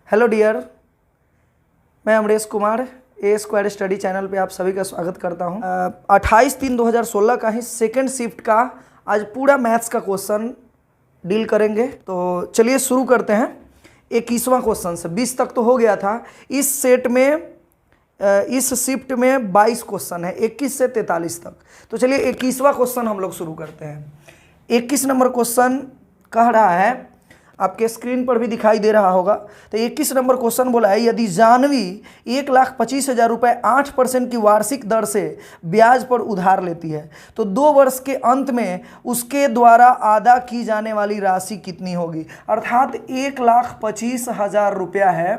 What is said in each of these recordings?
Hello dear, मैं अमरेश कुमार ए square study channel पे आप सभी का स्वागत करता हूं। 28/3/2016 का ही सेकंड शिफ्ट का आज पूरा मैथ्स का क्वेश्चन डील करेंगे। तो चलिए शुरू करते हैं। 21वां क्वेश्चन से 20 तक तो हो गया था। इस सेट में इस शिफ्ट में 22 क्वेश्चन है, 21 से 43 तक। तो चलिए 21वां क्वेश्चन हम लोग शुरू करते हैं। 21 नंबर क्वेश्चन कह रहा है, आपके स्क्रीन पर भी दिखाई दे रहा होगा। तो 21 नंबर क्वेश्चन बोला है, यदि जानवी 1,25,000 रुपये 8% की वार्षिक दर से ब्याज पर उधार लेती है तो 2 वर्ष के अंत में उसके द्वारा अदा की जाने वाली राशि कितनी होगी। अर्थात 1,25,000 रुपया है,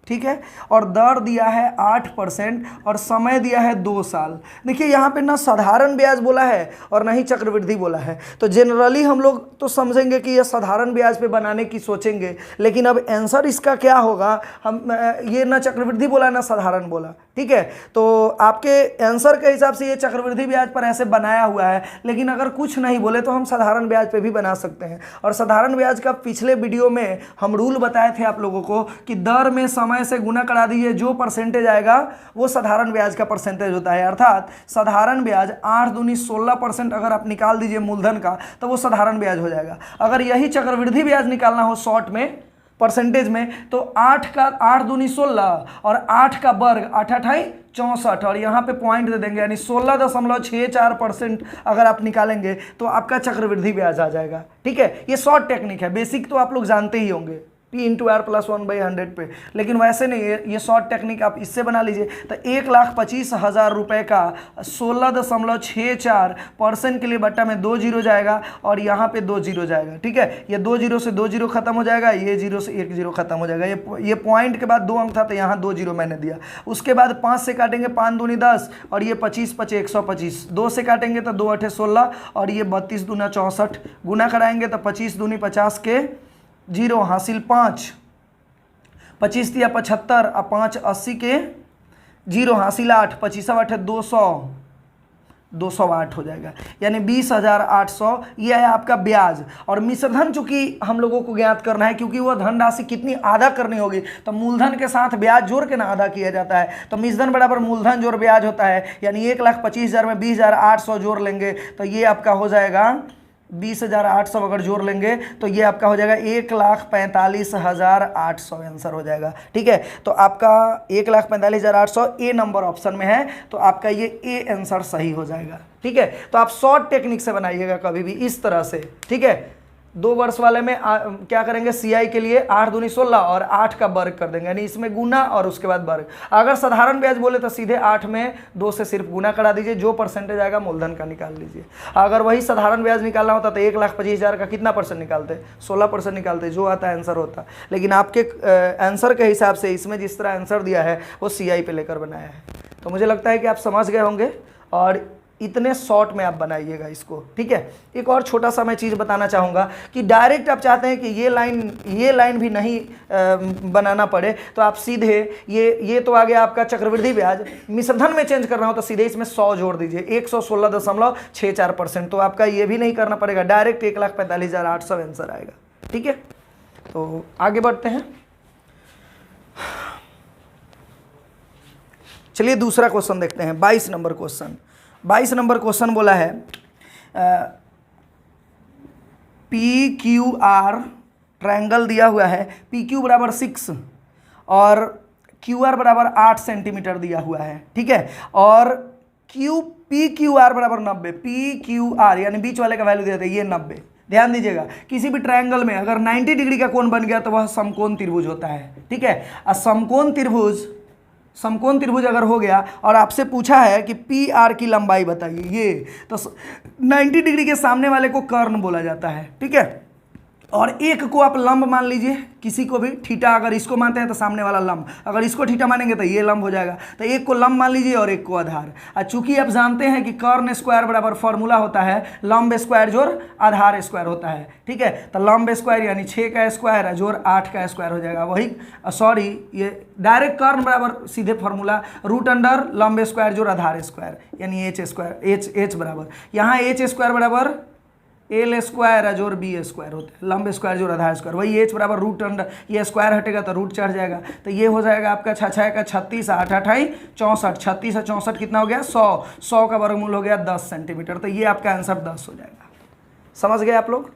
ठीक है, और दर दिया है 8% और समय दिया है 2 साल। देखिए यहाँ पे ना साधारण ब्याज बोला है और ना ही चक्रवृद्धि बोला है। तो जनरली हम लोग तो समझेंगे कि यह साधारण ब्याज पे बनाने की सोचेंगे, लेकिन अब आंसर इसका क्या होगा, हम ये ना चक्रवृद्धि बोला ना साधारण बोला, ठीक है। तो आपके आंसर के हिसाब से ये चक्रवृद्धि ब्याज पर ऐसे बनाया हुआ है, लेकिन अगर कुछ नहीं बोले तो हम साधारण ब्याज पे भी बना सकते हैं। और साधारण ब्याज का पिछले वीडियो में हम रूल बताए थे आप लोगों को कि दर में समय से गुना करा दीजिए, जो परसेंटेज आएगा वो साधारण ब्याज का परसेंटेज होता है। अर्थात साधारण ब्याज 8 दूनी 16% अगर आप निकाल दीजिए मूलधन का तो वो साधारण ब्याज हो जाएगा। अगर यही चक्रवृद्धि ब्याज निकालना हो शॉर्ट में परसेंटेज में तो 8 दूनी 16 और 8 का वर्ग 8 8 64 और यहाँ पे पॉइंट दे देंगे, यानी 16.64% अगर आप निकालेंगे तो आपका चक्रवृद्धि ब्याज आ जाएगा। ठीक है, ये शॉर्ट टेक्निक है, बेसिक तो आप लोग जानते ही होंगे P × R + 1/100 पे, लेकिन वैसे नहीं है, ये शॉर्ट टेक्निक आप इससे बना लीजिए। तो 1,25,000 रुपये का 16.64% के लिए बट्टा में 2 जीरो जाएगा और यहाँ पे 2 जीरो जाएगा। ठीक है, ये 2 जीरो से 2 जीरो खत्म हो जाएगा, ये 0 से 1 जीरो खत्म हो जाएगा। ये पॉइंट के बाद 2 अंक था तो यहाँ 2 जीरो मैंने दिया। उसके बाद 5 से काटेंगे, 5 दूनी 10 और ये 25 5 125। 2 से काटेंगे तो 2 8 16 और ये 32 दूना 64। गुना कराएंगे तो 25 दूनी 50 के 0 हासिल 5, 25 दिया 75 और 5 80 के 0 हासिल 8, 25 8 200, 208 हो जाएगा, यानी 20,800। ये है आपका ब्याज। और मिश्रधन चूंकि हम लोगों को ज्ञात करना है, क्योंकि वह धनराशि कितनी अदा करनी होगी, तो मूलधन के साथ ब्याज जोड़ के ना अदा किया जाता है। तो मिश्रधन बराबर मूलधन जोड़ ब्याज होता है, यानी 1,25,000 में 20,800 जोड़ लेंगे तो ये आपका हो जाएगा 20,800। अगर जोड़ लेंगे तो ये आपका हो जाएगा 1,45,800 आंसर हो जाएगा। ठीक है, तो आपका 1,45,800 ए नंबर ऑप्शन में है, तो आपका ये ए आंसर सही हो जाएगा। ठीक है, तो आप शॉर्ट टेक्निक से बनाइएगा कभी भी इस तरह से। ठीक है, 2 वर्ष वाले में क्या करेंगे, CI के लिए 8 दूनी 16 और 8 का वर्ग कर देंगे, यानी इसमें गुना और उसके बाद वर्ग। अगर साधारण ब्याज बोले तो सीधे 8 में 2 से सिर्फ गुना करा दीजिए, जो परसेंटेज आएगा मूलधन का निकाल लीजिए। अगर वही साधारण ब्याज निकालना होता तो 1,25,000 का कितना परसेंट निकालते, 16% निकालते, जो आता है आंसर होता। लेकिन आपके आंसर के हिसाब से इसमें जिस तरह आंसर दिया है वो CI पे लेकर बनाया है। तो मुझे लगता है कि आप समझ गए होंगे और इतने शॉर्ट में आप बनाइएगा इसको। ठीक है, एक और छोटा सा मैं चीज़ बताना चाहूँगा कि डायरेक्ट आप चाहते हैं कि ये लाइन भी नहीं बनाना पड़े, तो आप सीधे ये तो आ गया आपका चक्रवृद्धि ब्याज। मिश्रधन में चेंज करना हो तो सीधे इसमें 100 जोड़ दीजिए, 116.64%। तो आपका ये भी नहीं करना पड़ेगा, डायरेक्ट 1,45,800 आंसर आएगा। ठीक है, तो आगे बढ़ते हैं। चलिए दूसरा क्वेश्चन देखते हैं। 22 नंबर क्वेश्चन। 22 नंबर क्वेश्चन बोला है, PQR ट्रायंगल दिया हुआ है, PQ बराबर 6 और QR बराबर 8 सेंटीमीटर दिया हुआ है। ठीक है, और PQR बराबर 90, PQR यानी बीच वाले का वैल्यू दिया था ये 90। ध्यान दीजिएगा, किसी भी ट्रायंगल में अगर 90 डिग्री का कोण बन गया तो वह समकोण त्रिभुज होता है। ठीक है, समकोण त्रिभुज अगर हो गया और आपसे पूछा है कि PR की लंबाई बताइए, ये तो 90 डिग्री के सामने वाले को कर्ण बोला जाता है। ठीक है, और एक को आप लंब मान लीजिए, किसी को भी थीटा अगर इसको मानते हैं तो सामने वाला लंब, अगर इसको थीटा मानेंगे तो ये लंब हो जाएगा। तो एक को लंब मान लीजिए और एक को आधार। और चूंकि आप जानते हैं कि कर्ण स्क्वायर बराबर फॉर्मूला होता है लंब स्क्वायर जोड़ आधार स्क्वायर होता है। ठीक है, तो लंब स्क्वायर यानी 6 का स्क्वायर जोड़ 8 का स्क्वायर हो जाएगा। वही सॉरी, ये डायरेक्ट कर्ण बराबर सीधे फॉर्मूला √अंडर लंब स्क्वायर जोड़ आधार स्क्वायर, यानी H बराबर, यहाँ H स्क्वायर बराबर एल स्क्वायर अजोर बी स्क्वायर होता है, लंब स्क्वायर जोड़ आधार स्क्वायर, वही एच बराबर रूट अंडर, ये स्क्वायर हटेगा तो रूट चढ़ जाएगा, तो ये हो जाएगा आपका 6 का 36, 8 अठाई 64, 36 से 64 कितना हो गया 100, 100 का वर्गमूल हो गया 10 सेंटीमीटर, तो ये आपका आंसर 10 हो जाएगा। समझ गए आप लोग?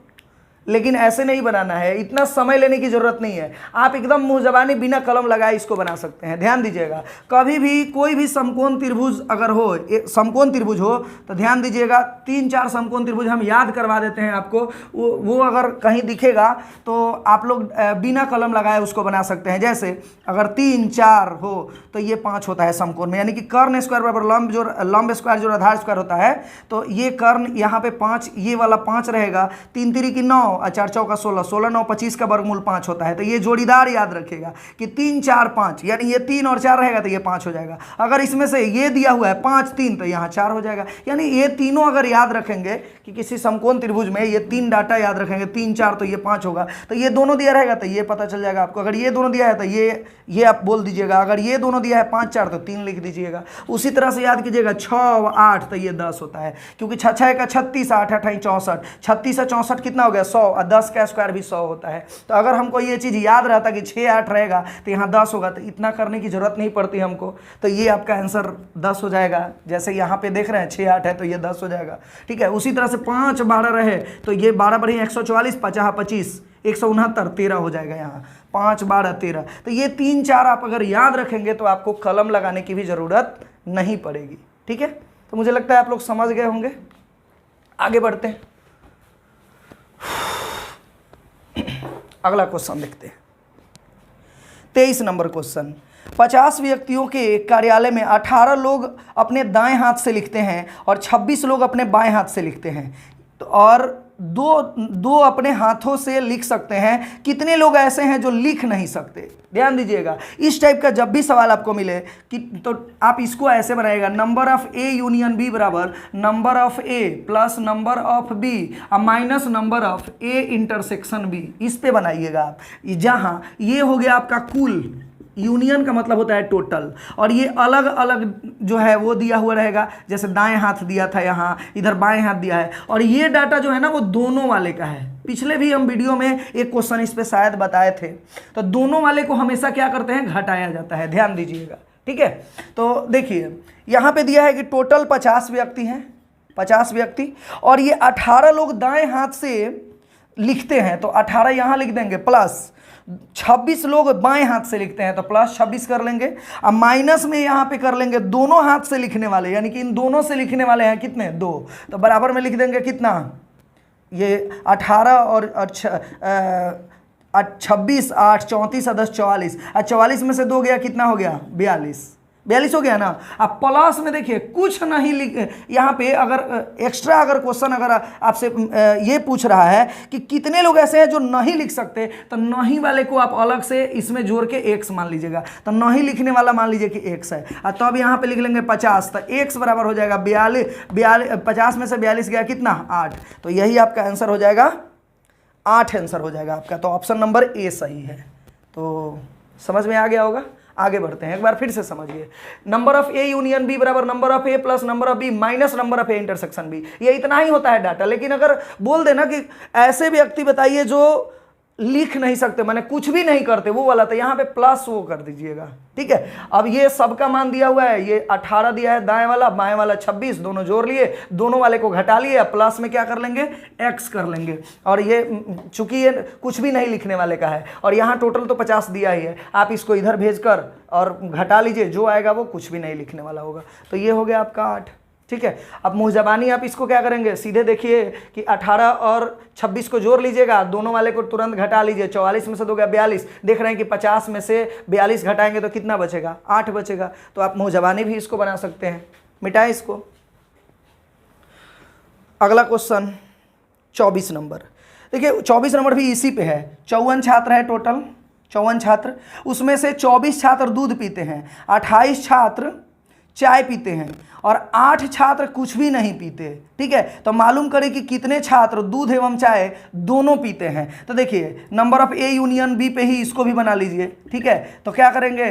लेकिन ऐसे नहीं बनाना है, इतना समय लेने की जरूरत नहीं है, आप एकदम मुंह जबानी बिना कलम लगाए इसको बना सकते हैं। ध्यान दीजिएगा, कभी भी कोई भी समकोण त्रिभुज अगर हो, समकोण त्रिभुज हो तो ध्यान दीजिएगा 3-4 समकोण त्रिभुज हम याद करवा देते हैं आपको, वो अगर कहीं दिखेगा तो आप लोग बिना कलम लगाए उसको बना सकते हैं। जैसे अगर 3-4 हो तो ये 5 होता है समकोण में, यानी कि कर्ण स्क्वायर बराबर लंब स्क्वायर जो आधार स्क्वायर होता है, तो ये कर्ण यहाँ पे 5, ये वाला 5 रहेगा, 3 3 की 9 और 4 चौका 16, 16 9 25 का वर्गमूल 5 होता है, तो ये जोड़ीदार याद रखेगा कि 3 4 5, यानी ये 3 और 4 रहेगा तो ये 5 हो जाएगा। अगर इसमें से ये दिया हुआ है 5 3 तो यहाँ 4 हो जाएगा, यानी ये तीनों अगर याद रखेंगे कि किसी समकोण त्रिभुज में ये 3 डाटा याद रखेंगे, 3 4 तो ये 5 होगा, तो ये दोनों दिया रहेगा तो ये पता चल जाएगा आपको। अगर ये दोनों दिया है तो ये आप बोल दीजिएगा, अगर ये दोनों दिया है 5 4 तो 3 लिख दीजिएगा। उसी तरह से याद कीजिएगा 6 और 8 तो ये 10 होता है, क्योंकि 6 6 का 36, 8 8 64, 36 से 64 कितना हो गया 100, और 10 का स्क्वायर भी 100 होता है। तो अगर हमको ये चीज़ याद रहता कि 6 8 रहेगा तो यहाँ 10 होगा, तो इतना करने की जरूरत नहीं पड़ती हमको, तो ये आपका आंसर 10 हो जाएगा। जैसे यहाँ पे देख रहे हैं 6 8 है तो ये 10 हो जाएगा, ठीक है। उसी तरह से 5 12 रहे तो ये 12 बढ़ी 144, 50 25 169 13 हो जाएगा, यहाँ 5 12 13। तो ये 3 4 आप अगर याद रखेंगे तो आपको कलम लगाने की भी ज़रूरत नहीं पड़ेगी, ठीक है। तो मुझे लगता है आप लोग समझ गए होंगे। आगे बढ़ते हैं, अगला क्वेश्चन देखते हैं। 23 नंबर क्वेश्चन, 50 व्यक्तियों के कार्यालय में 18 लोग अपने दाएं हाथ से लिखते हैं और 26 लोग अपने बाएं हाथ से लिखते हैं, तो और दो अपने हाथों से लिख सकते हैं। कितने लोग ऐसे हैं जो लिख नहीं सकते? ध्यान दीजिएगा, इस टाइप का जब भी सवाल आपको मिले कि तो आप इसको ऐसे बनाइएगा, number of A union B बराबर number of A plus number of B minus number of A intersection B, इस पे बनाइएगा आप। जहाँ ये हो गया आपका कुल, यूनियन का मतलब होता है टोटल, और ये अलग अलग जो है वो दिया हुआ रहेगा, जैसे दाएं हाथ दिया था यहाँ, इधर बाएं हाथ दिया है, और ये डाटा जो है ना वो दोनों वाले का है। पिछले भी हम वीडियो में एक क्वेश्चन इस पे शायद बताए थे। तो दोनों वाले को हमेशा क्या करते हैं, घटाया जाता है, ध्यान दीजिएगा, ठीक है। तो देखिए यहाँ पे दिया है कि टोटल 50 व्यक्ति हैं, 50 व्यक्ति, और ये 18 लोग दाएं हाथ से लिखते हैं, तो 18 यहाँ लिख देंगे, प्लस 26 लोग बाएं हाथ से लिखते हैं तो प्लस 26 कर लेंगे, अब माइनस में यहाँ पे कर लेंगे दोनों हाथ से लिखने वाले, यानी कि इन दोनों से लिखने वाले हैं कितने, 2, तो बराबर में लिख देंगे कितना, ये 18 और 26 8 34 10 44, 44 में से 2 गया कितना हो गया 42 हो गया ना। अब प्लस में देखिए कुछ नहीं लिख, यहाँ पे अगर एक्स्ट्रा अगर क्वेश्चन अगर आपसे ये पूछ रहा है कि कितने लोग ऐसे हैं जो नहीं लिख सकते, तो नहीं वाले को आप अलग से इसमें जोड़ के x मान लीजिएगा, तो नहीं लिखने वाला मान लीजिए कि x है, और तो अब यहाँ पे लिख लेंगे 50, तो x बराबर हो जाएगा 42, 50 में से 42 गया कितना 8, तो यही आपका आंसर हो जाएगा 8 आंसर हो जाएगा आपका। तो ऑप्शन नंबर ए सही है। तो समझ में आ गया होगा। आगे बढ़ते हैं, एक बार फिर से समझिए, number of A union B बराबर number of A plus number of B minus number of A intersection B, ये इतना ही होता है डाटा। लेकिन अगर बोल देना कि ऐसे व्यक्ति बताइए जो लिख नहीं सकते, माने कुछ भी नहीं करते, वो वाला, तो यहाँ पे प्लस वो कर दीजिएगा, ठीक है। अब ये सबका मान दिया हुआ है, ये 18 दिया है दाएं वाला, बाएं वाला 26, दोनों जोड़ लिए, दोनों वाले को घटा लिए, प्लस में क्या कर लेंगे x कर लेंगे, और ये चूंकि ये कुछ भी नहीं लिखने वाले का है, और यहाँ टोटल तो 50 दिया ही है, आप इसको इधर भेजकर और घटा लीजिए, जो आएगा वो कुछ भी नहीं लिखने वाला होगा। तो ये हो गया आपका 8, ठीक है। अब मुँह जबानी आप इसको क्या करेंगे, सीधे देखिए कि 18 और 26 को जोड़ लीजिएगा, दोनों वाले को तुरंत घटा लीजिए, 44 में से 2 गया 42, देख रहे हैं कि 50 में से 42 घटाएंगे तो कितना बचेगा 8 बचेगा। तो आप मुँह जबानी भी इसको बना सकते हैं, मिटाएं इसको। अगला क्वेश्चन 24 नंबर, देखिए 24 नंबर भी इसी पे है। 54 छात्र है टोटल, 54 छात्र, उसमें से 24 छात्र दूध पीते हैं, 28 छात्र चाय पीते हैं और 8 छात्र कुछ भी नहीं पीते, ठीक है। तो मालूम करें कि कितने छात्र दूध एवं चाय दोनों पीते हैं। तो देखिए number of A union B पे ही इसको भी बना लीजिए, ठीक है। तो क्या करेंगे,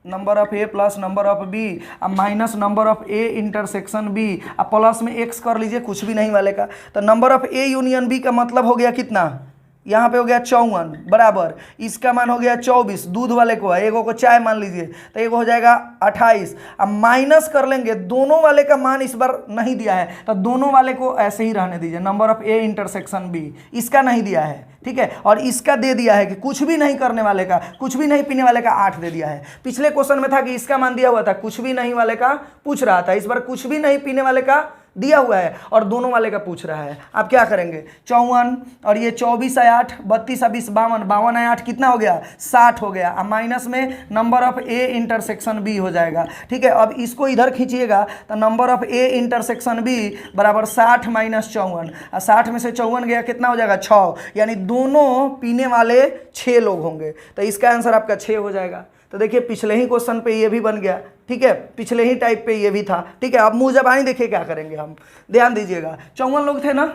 number of A plus number of B, अब minus number of A intersection B, अब प्लस में एक्स कर लीजिए, कुछ भी नहीं वाले का। तो number of A union B का मतलब हो गया कितना, यहाँ पे हो गया 54 बराबर, इसका मान हो गया 24, दूध वाले को है, एगो को चाय मान लीजिए, तो एगो हो जाएगा 28। अब माइनस कर लेंगे, दोनों वाले का मान इस बार नहीं दिया है तो दोनों वाले को ऐसे ही रहने दीजिए, number of A intersection B, इसका नहीं दिया है, ठीक है, और इसका दे दिया है कि कुछ भी नहीं करने वाले का, कुछ भी नहीं पीने वाले का 8 दे दिया है। पिछले क्वेश्चन में था कि इसका मान दिया हुआ था, कुछ भी नहीं वाले का पूछ रहा था, इस बार कुछ भी नहीं पीने वाले का दिया हुआ है और दोनों वाले का पूछ रहा है। आप क्या करेंगे, 54 और ये 24 है 8, 32 20 52, 52 है 8 कितना हो गया, 60 हो गया। अब माइनस में number of A intersection B हो जाएगा, ठीक है। अब इसको इधर खींचिएगा तो number of A intersection B बराबर 60 माइनस 54, 60 में से 54 गया कितना हो जाएगा 6, यानी दोनों पीने वाले 6 लोग होंगे, तो इसका आंसर आपका 6 हो जाएगा। तो देखिए पिछले ही क्वेश्चन पे ये भी बन गया, ठीक है, पिछले ही टाइप पे ये भी था, ठीक है। अब मुँह जबानी देखिए क्या करेंगे हम, ध्यान दीजिएगा। 54 लोग थे ना,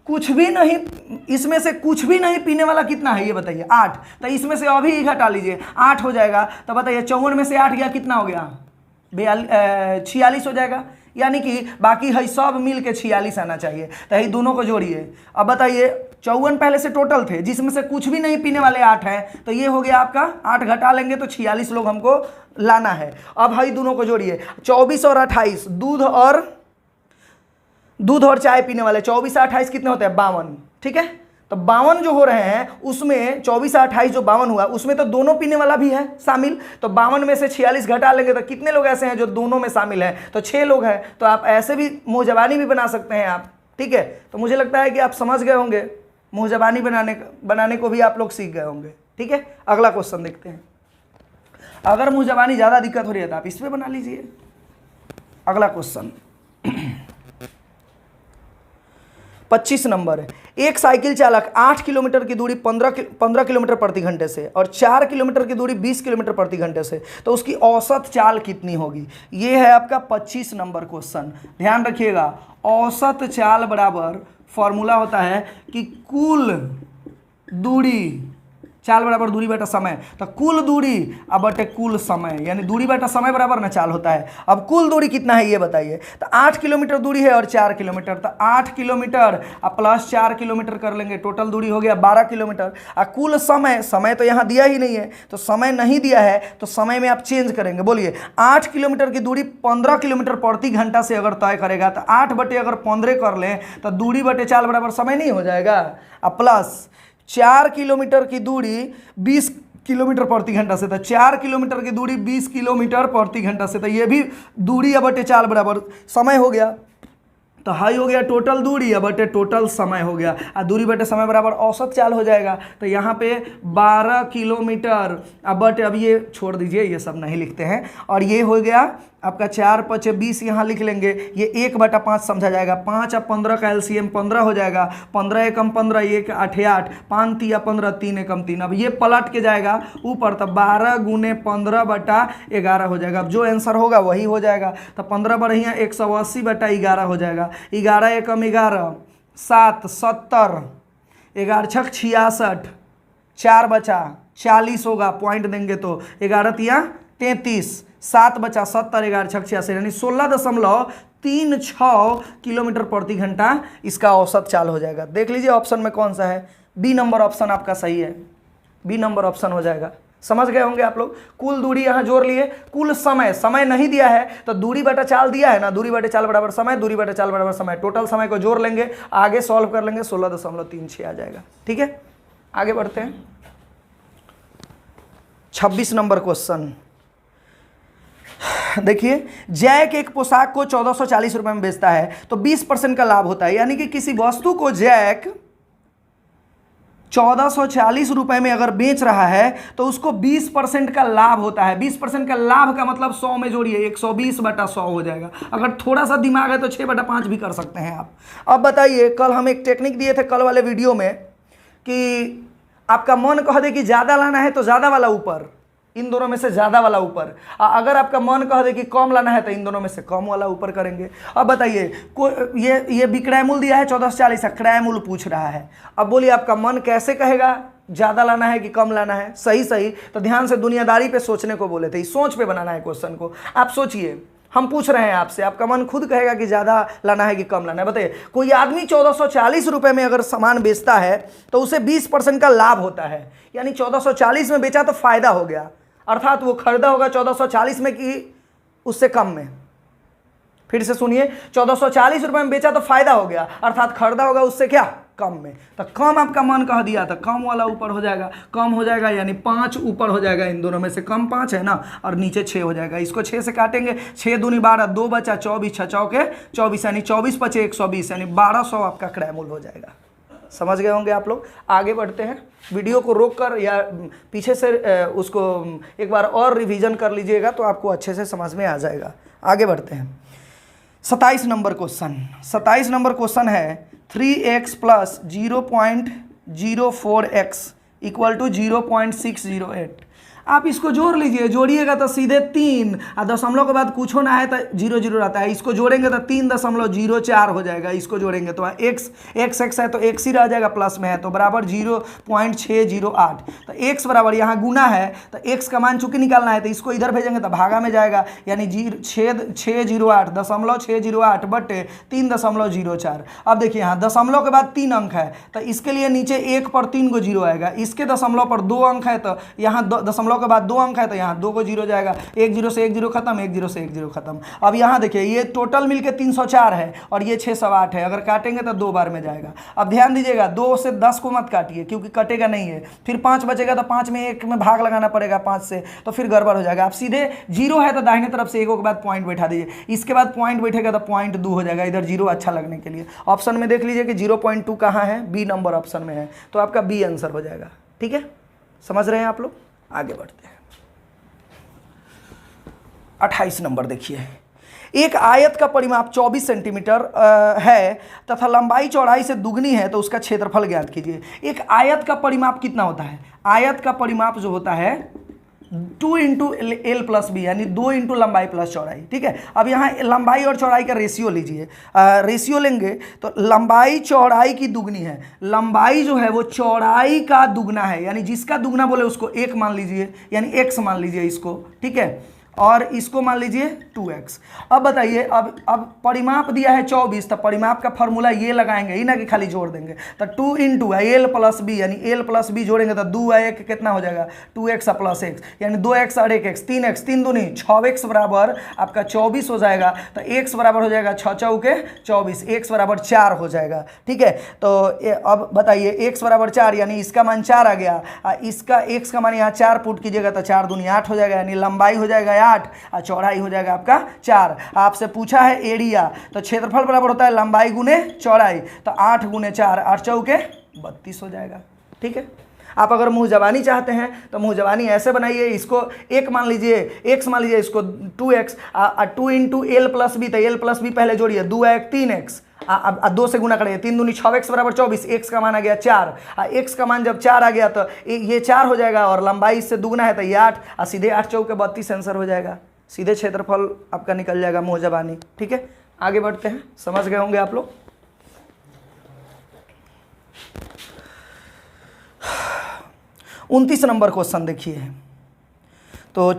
कुछ भी नहीं, इसमें से कुछ भी नहीं पीने वाला कितना है ये बताइए, 8, तो इसमें से अभी ही घटा लीजिए, 8 हो जाएगा। तो बताइए 54 में से 8 गया कितना हो गया, 46 हो जाएगा, यानी कि बाकी है सब मिल के 46 आना चाहिए। तो ये दोनों को जोड़िए। अब बताइए 54 पहले से टोटल थे, जिसमें से कुछ भी नहीं पीने वाले 8 हैं, तो ये हो गया आपका 8 घटा लेंगे तो 46 लोग हमको लाना है। अब है दोनों को जोड़िए, 24 और 28, दूध और चाय पीने वाले, 24 और 28 कितने होते हैं 52, ठीक है। तो 52 जो हो रहे हैं उसमें 24 और 28 जो 52 हुआ उसमें तो दोनों पीने वाला भी है शामिल, तो 52 में से 46 घटा लेंगे तो कितने लोग ऐसे हैं जो दोनों में शामिल हैं, तो 6 लोग हैं। तो आप ऐसे भी मुँह जबानी भी बना सकते हैं आप, ठीक है। तो मुझे लगता है कि आप समझ गए होंगे, मुँह जबानी बनाने को भी आप लोग सीख गए होंगे, ठीक है। अगला क्वेश्चन देखते हैं। अगर मुँह जबानी ज़्यादा दिक्कत हो रही है तो आप इस पर बना लीजिए। अगला क्वेश्चन 25 नंबर है। एक साइकिल चालक 8 किलोमीटर की दूरी 15 किलोमीटर प्रति घंटे से और 4 किलोमीटर की दूरी 20 किलोमीटर प्रति घंटे से, तो उसकी औसत चाल कितनी होगी। ये है आपका 25 नंबर क्वेश्चन। ध्यान रखिएगा, औसत चाल बराबर फॉर्मूला होता है कि कुल दूरी, चाल बराबर दूरी बटा समय, तो कुल दूरी अब बटे कुल समय, यानी दूरी बटा समय बराबर ना चाल होता है। अब कुल दूरी कितना है ये बताइए। तो 8 किलोमीटर दूरी है और 4 किलोमीटर, तो 8 किलोमीटर अब प्लस 4 किलोमीटर कर लेंगे, टोटल दूरी हो गया 12 किलोमीटर। और कुल समय तो यहाँ दिया ही नहीं है, तो समय नहीं दिया है तो समय में आप चेंज करेंगे। बोलिए 8 किलोमीटर की दूरी 15 किलोमीटर प्रति घंटा से अगर तय करेगा तो 8 बटे अगर 15 कर लें तो दूरी बटे चाल बराबर समय नहीं हो जाएगा। अब प्लस 4 किलोमीटर की दूरी 20 किलोमीटर प्रति घंटा से, तो 4 किलोमीटर की दूरी 20 किलोमीटर प्रति घंटा से, तो ये भी दूरी अब बटे चाल बराबर समय हो गया। तो हाई हो गया टोटल दूरी अब बटे टोटल समय हो गया, और दूरी बटे समय बराबर औसत चाल हो जाएगा। तो यहाँ पे 12 किलोमीटर अब बटे, अब ये छोड़ दीजिए, ये सब नहीं लिखते हैं, और ये हो गया आपका 4 5 20 यहाँ लिख लेंगे, ये 1/5 समझा जाएगा। 5 और 15 का एलसीएम 15 हो जाएगा, 15 एकम 15, 1 8 8, 5 3 15, 3 एकम 3। अब ये पलट के जाएगा ऊपर, तब 12 गुने 15/11 हो जाएगा। अब जो आंसर होगा वही हो जाएगा। तो 15 बढ़िया 180/11 हो जाएगा। 11 एकम 11, 7 70, 11 छक 66, 4 बचा 40 होगा, पॉइंट देंगे तो 11 तिया 33, 7 बचा 70, 11 छक 86, यानी 16.36 किलोमीटर प्रति घंटा इसका औसत चाल हो जाएगा। देख लीजिए ऑप्शन में कौन सा है, बी नंबर ऑप्शन आपका सही है, बी नंबर ऑप्शन हो जाएगा। समझ गए होंगे आप लोग। कुल दूरी यहाँ जोड़ लिए, कुल समय नहीं दिया है तो दूरी बटा चाल दिया है ना, दूरी बटे चाल बराबर समय, दूरी बटे चाल बराबर समय, टोटल समय को जोड़ लेंगे, आगे सॉल्व कर लेंगे, 16.36 आ जाएगा। ठीक है, आगे बढ़ते हैं। 26 नंबर क्वेश्चन देखिए, जैक एक पोशाक को 1440 रुपये में बेचता है तो 20% का लाभ होता है, यानी कि किसी वस्तु को जैक 1440 रुपये में अगर बेच रहा है तो उसको 20% का लाभ होता है। 20% का लाभ का मतलब 100 में जोड़िए, 120/100 हो जाएगा। अगर थोड़ा सा दिमाग है तो 6/5 भी कर सकते हैं आप। अब बताइए, कल हम एक टेक्निक दिए थे कल वाले वीडियो में कि आपका मन कह दे कि ज़्यादा लाना है तो ज़्यादा वाला ऊपर, इन दोनों में से ज़्यादा वाला ऊपर। अगर आपका मन कह दे कि कम लाना है तो इन दोनों में से कम वाला ऊपर करेंगे। अब बताइए, ये विक्रय मूल्य दिया है 1440, क्रय मूल्य पूछ रहा है। अब बोलिए आपका मन कैसे कहेगा ज़्यादा लाना है कि कम लाना है, सही सही। तो ध्यान से दुनियादारी पे सोचने को बोले थे, इस सोच पे बनाना है क्वेश्चन को। आप सोचिए, हम पूछ रहे हैं आपसे, आपका मन खुद कहेगा कि ज़्यादा लाना है कि कम लाना है। बताइए, कोई आदमी 1440 रुपये में अगर सामान बेचता है तो उसे 20% का लाभ होता है, यानी 1440 में बेचा तो फायदा हो गया, अर्थात वो खरीदा होगा 1440 में कि उससे कम में। फिर से सुनिए, 1440 रुपये में बेचा तो फायदा हो गया, अर्थात खरीदा होगा उससे क्या, कम में। तो कम आपका मन कह दिया, तो कम वाला ऊपर हो जाएगा, कम हो जाएगा यानी 5 ऊपर हो जाएगा, इन दोनों में से कम 5 है ना, और नीचे 6 हो जाएगा। इसको 6 से काटेंगे, 6 दूनी 12, 2 बचा 24, 6 चौके 24, यानी 24 पचे 120, यानी 1200 आपका क्रय मूल्य हो जाएगा। समझ गए होंगे आप लोग। आगे बढ़ते हैं, वीडियो को रोक कर या पीछे से उसको एक बार और रिवीजन कर लीजिएगा तो आपको अच्छे से समझ में आ जाएगा। आगे बढ़ते हैं, 27 नंबर क्वेश्चन। 27 नंबर क्वेश्चन है 3x plus 0.04x equal to 0.608। आप इसको जोड़ लीजिए, जोड़िएगा तो सीधे 3 और दशमलव के बाद कुछ ना है तो 0 0 रहता है, इसको जोड़ेंगे तो 3.04 हो जाएगा। इसको जोड़ेंगे तो x है तो x ही रह जाएगा, प्लस में है तो बराबर 0.608। तो x बराबर यहाँ गुना है तो x का मान चूंकि निकालना है तो इसको इधर भेजेंगे तो भागा में जाएगा, यानी 608 बटे 3.04। अब देखिए यहाँ दशमलव के बाद 3 अंक है तो इसके लिए नीचे 1 पर 3 को 0 आएगा, इसके दशमलव पर 2 अंक है तो यहाँ दशमलव के बाद 2 अंक है तो यहाँ 2 को 0 जाएगा, 1 0 से 1 0 खत्म, 1 0 से 1 0 खत्म। अब यहाँ देखिए ये टोटल मिलके 304 है और ये 608 है, अगर काटेंगे तो 2 बार में जाएगा। अब ध्यान दीजिएगा, 2 से 10 को मत काटिए क्योंकि कटेगा नहीं है, फिर 5 बचेगा तो 5 में 1 में भाग लगाना पड़ेगा 5 से, तो फिर गड़बड़ हो जाएगा। आप सीधे 0 है तो दाहिने तरफ से 1 के बाद पॉइंट बैठा दीजिए, इसके बाद पॉइंट बैठेगा तो 0.2 हो जाएगा, इधर 0 अच्छा लगने के लिए। ऑप्शन में देख लीजिए कि 0.2 कहाँ है, बी नंबर ऑप्शन में है, तो आपका बी आंसर हो जाएगा। ठीक है, समझ रहे हैं आप लोग। आगे बढ़ते हैं, 28 नंबर देखिए, एक आयत का परिमाप 24 सेंटीमीटर है तथा लंबाई चौड़ाई से दुगनी है तो उसका क्षेत्रफल ज्ञात कीजिए। एक आयत का परिमाप कितना होता है, आयत का परिमाप जो होता है 2 इंटू एल प्लस बी, यानी 2 इंटू लंबाई प्लस चौड़ाई। ठीक है, अब यहाँ लंबाई और चौड़ाई का रेशियो लीजिए, रेशियो लेंगे तो लंबाई चौड़ाई की दुगनी है, लंबाई जो है वो चौड़ाई का दुगना है, यानी जिसका दुगना बोले उसको 1 मान लीजिए, यानी x मान लीजिए इसको। ठीक है, और इसको मान लीजिए 2x। अब बताइए, अब परिमाप दिया है 24, तो परिमाप का फॉर्मूला ये लगाएंगे ही ना कि खाली जोड़ देंगे, तो 2 इंटू एल प्लस बी, यानी एल प्लस बी जोड़ेंगे तो 2 1 कितना हो जाएगा 2x प्लस x, यानी 2x और 1x 3x, 3 दूनी 6x बराबर आपका 24 हो जाएगा। तो x बराबर हो जाएगा 6 चौके 24, x बराबर 4 हो जाएगा। ठीक है, तो अब बताइए x बराबर 4, यानी इसका मान 4 आ गया, इसका x का मान यहाँ 4 पुट कीजिएगा तो 4 दूनी 8 हो जाएगा, यानी लंबाई हो जाएगा 8 और चौड़ाई हो जाएगा आपका 4। आपसे पूछा है एरिया, तो क्षेत्रफल बराबर होता है लंबाई गुने चौड़ाई, तो 8 गुने 4, 8 चौके 32 हो जाएगा। ठीक है, आप अगर मुंह जबानी चाहते हैं तो मुंह जबानी ऐसे बनाइए, इसको 1 मान लीजिए, x मान लीजिए, इसको 2x, 2 into L plus B, तो एल प्लस बी पहले जोड़िए, 2 1 3x, अब 2 से गुना करेंगे, 3 दूनी 6x बराबर 24, x का मान आ गया 4, x का मान जब 4 आ गया तो ये 4 हो जाएगा और लंबाई इससे दुगना है तो ये 8, और सीधे 8 चौके 32 आंसर हो जाएगा, सीधे क्षेत्रफल आपका निकल जाएगा मुँह जबानी। ठीक है, आगे बढ़ते हैं, समझ गए होंगे आप लोग। 29 नंबर क्वेश्चन देखिए, तो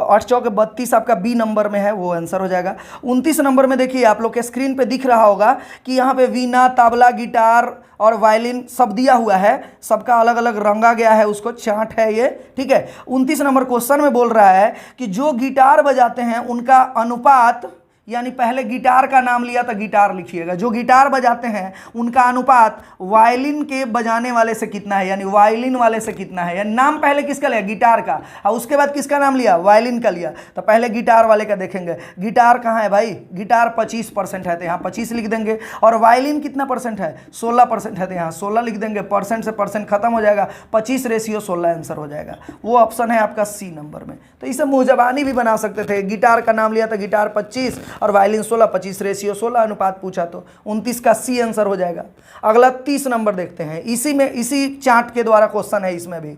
8 चौके 32 आपका बी नंबर में है, वो आंसर हो जाएगा। 29 नंबर में देखिए, आप लोग के स्क्रीन पे दिख रहा होगा कि यहाँ पे वीणा, तबला, गिटार और वायलिन सब दिया हुआ है, सबका अलग अलग रंगा गया है, उसको चार्ट है ये। ठीक है, 29 नंबर क्वेश्चन में बोल रहा है कि जो गिटार बजाते हैं उनका अनुपात, यानी पहले गिटार का नाम लिया तो गिटार लिखिएगा, जो गिटार बजाते हैं उनका अनुपात वायलिन के बजाने वाले से कितना है, यानी वायलिन वाले से कितना है, यानी नाम पहले किसका लिया, गिटार का, और उसके बाद किसका नाम लिया, वायलिन का लिया। तो पहले गिटार वाले का देखेंगे, गिटार कहाँ है भाई, गिटार 25% है तो यहाँ 25 लिख देंगे, और वायलिन कितना परसेंट है, 16% है तो यहाँ 16 लिख देंगे, परसेंट से परसेंट खत्म हो जाएगा, 25:16 आंसर हो जाएगा। वो ऑप्शन है आपका सी नंबर में। तो इसे मुंहजबानी भी बना सकते थे, गिटार का नाम लिया तो गिटार 25 और वायलिन 16, 25:16 अनुपात पूछा तो 29 का सी आंसर हो जाएगा। अगला 30 नंबर देखते हैं, इसी चार्ट के द्वारा क्वेश्चन है, इसमें भी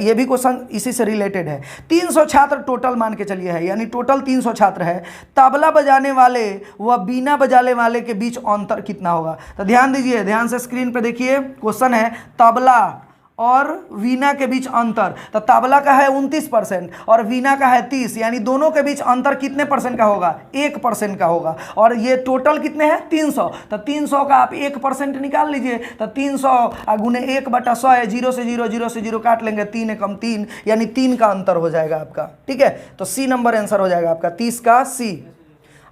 ये भी क्वेश्चन इसी से रिलेटेड है। 300 छात्र टोटल मान के चलिए है, यानी टोटल 300 छात्र है, तबला बजाने वाले व बीना बजाने वाले के बीच अंतर कितना होगा। तो ध्यान दीजिए, ध्यान से स्क्रीन पे देखिए, क्वेश्चन है तबला और वीना के बीच अंतर, तो तबला का है 29% और वीना का है 30, यानी दोनों के बीच अंतर कितने परसेंट का होगा? 1% का होगा। और ये टोटल कितने हैं? 300, तो 300 का आप 1% निकाल लीजिए, तो 300 गुने 1/100 है, 0 से 0, 0 से 0 काट लेंगे, 3 एकम 3, यानी 3 का अंतर हो जाएगा आपका। ठीक है, तो सी नंबर आंसर हो जाएगा आपका 30 का सी।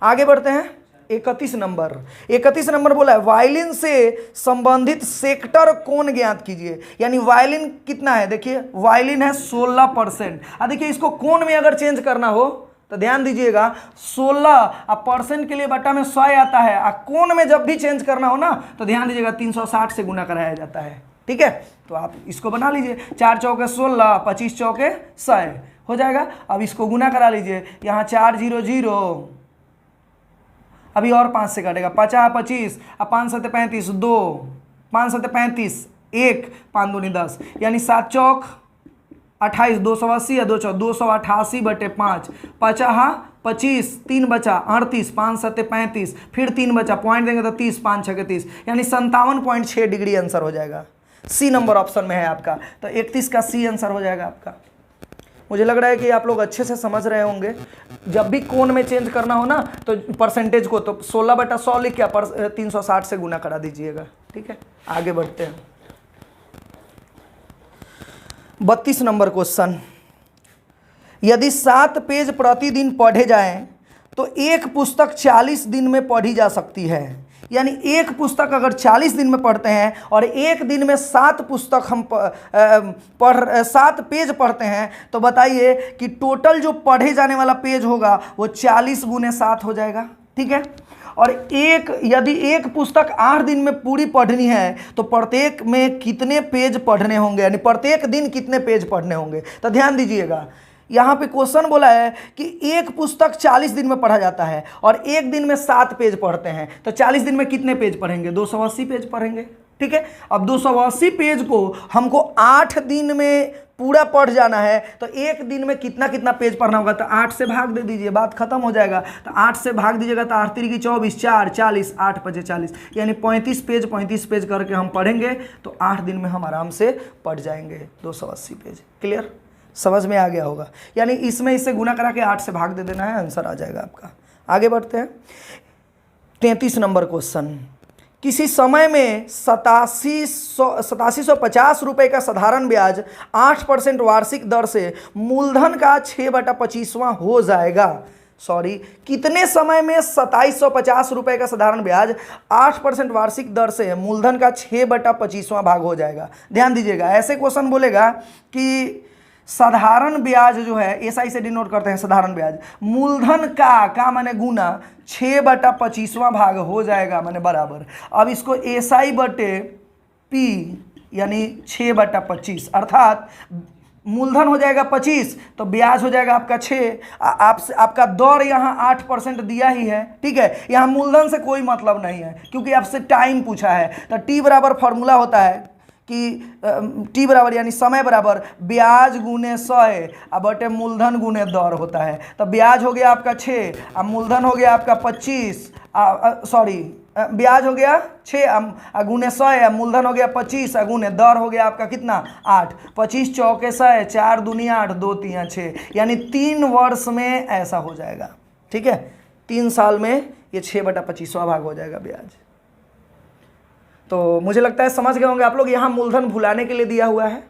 आगे बढ़ते हैं 31 नंबर। 31 नंबर बोला है वायलिन से संबंधित सेक्टर कोण ज्ञात कीजिए, यानी वायलिन कितना है? देखिए वायलिन है 16%। देखिए इसको कोण में अगर चेंज करना हो तो ध्यान दीजिएगा 16% के लिए बटा में 100 आता है, कोण में जब भी चेंज करना हो ना तो ध्यान दीजिएगा 360 से गुना कराया जाता है। ठीक है, तो आप इसको बना लीजिए, 4 चौके 16, 25 चौके 100 हो जाएगा। अब इसको गुना करा लीजिए, यहाँ 4 0 0, अभी और 5 से काटेगा, 50 25, अब 5 7 35, 2 5 7 35, 1 5 दूनी 10, यानी 7 चौक 28, 280 या 2 चौक 288/5, 50 25, 3 बचा 38, 5 7 35, फिर 3 बचा, पॉइंट देंगे तो 30, 5 6 30, यानी 57.6 डिग्री आंसर हो जाएगा। सी नंबर ऑप्शन में है आपका, तो 31 का सी आंसर हो जाएगा आपका। मुझे लग रहा है कि आप लोग अच्छे से समझ रहे होंगे। जब भी कोण में चेंज करना हो ना तो परसेंटेज को तो 16/100 लिख के 360 से गुना करा दीजिएगा। ठीक है, आगे बढ़ते हैं 32 नंबर क्वेश्चन। यदि 7 पेज प्रतिदिन पढ़े जाएं तो एक पुस्तक 40 दिन में पढ़ी जा सकती है, यानी एक पुस्तक अगर 40 दिन में पढ़ते हैं और एक दिन में 7 पुस्तक हम 7 पेज पढ़ते हैं, तो बताइए कि टोटल जो पढ़े जाने वाला पेज होगा वो 40 गुने 7 हो जाएगा। ठीक है, और यदि एक पुस्तक 8 दिन में पूरी पढ़नी है तो प्रत्येक में कितने पेज पढ़ने होंगे, यानी प्रत्येक दिन कितने पेज पढ़ने होंगे। तो ध्यान दीजिएगा, यहाँ पे क्वेश्चन बोला है कि एक पुस्तक 40 दिन में पढ़ा जाता है और एक दिन में 7 पेज पढ़ते हैं, तो 40 दिन में कितने पेज पढ़ेंगे? 280 पेज पढ़ेंगे। ठीक है, अब 280 पेज को हमको 8 दिन में पूरा पढ़ जाना है, तो एक दिन में कितना कितना पेज पढ़ना होगा? तो 8 से भाग दे दीजिए, बात खत्म हो जाएगा। तो 8 से भाग दीजिएगा तो 8 3 24, 4 40, 8 5 40, यानी 35 पेज करके हम पढ़ेंगे तो 8 दिन में हम आराम से पढ़ जाएंगे 280 पेज। क्लियर, समझ में आ गया होगा। यानी इसमें इससे गुना करा के 8 से भाग दे देना है, आंसर आ जाएगा आपका। आगे बढ़ते हैं 33 नंबर क्वेश्चन। किसी समय में 8750 रुपये का साधारण ब्याज 8% वार्षिक दर से मूलधन का 6/25वां हो जाएगा। सॉरी, कितने समय में 2750 रुपये का साधारण ब्याज 8% वार्षिक दर से मूलधन का 6/25वां भाग हो जाएगा। ध्यान दीजिएगा, ऐसे क्वेश्चन बोलेगा कि साधारण ब्याज जो है एसआई से डिनोट करते हैं, साधारण ब्याज मूलधन का माने गुना 6/25वां भाग हो जाएगा माने बराबर। अब इसको एसआई बटे पी यानी 6/25, अर्थात मूलधन हो जाएगा 25 तो ब्याज हो जाएगा आपका 6। आपका दर यहाँ 8% दिया ही है। ठीक है, यहाँ मूलधन से कोई मतलब नहीं है क्योंकि आपसे टाइम पूछा है। तो टी बराबर फॉर्मूला होता है कि टी बराबर यानी समय बराबर ब्याज गुने 100 अब बटे मूलधन गुने दर होता है। तो ब्याज हो गया आपका 6, अब मूलधन हो गया आपका 25, ब्याज हो गया 6 गुने 100, मूलधन हो गया 25, गुने दर हो गया आपका कितना 8, 25 चौके 100, 4 दूनी 8, 2 3 6, यानी 3 वर्ष में ऐसा हो जाएगा। ठीक है, 3 साल में ये 6/25वां भाग हो जाएगा ब्याज। तो मुझे लगता है समझ गए होंगे आप लोग। यहाँ मूलधन भुलाने के लिए दिया हुआ है,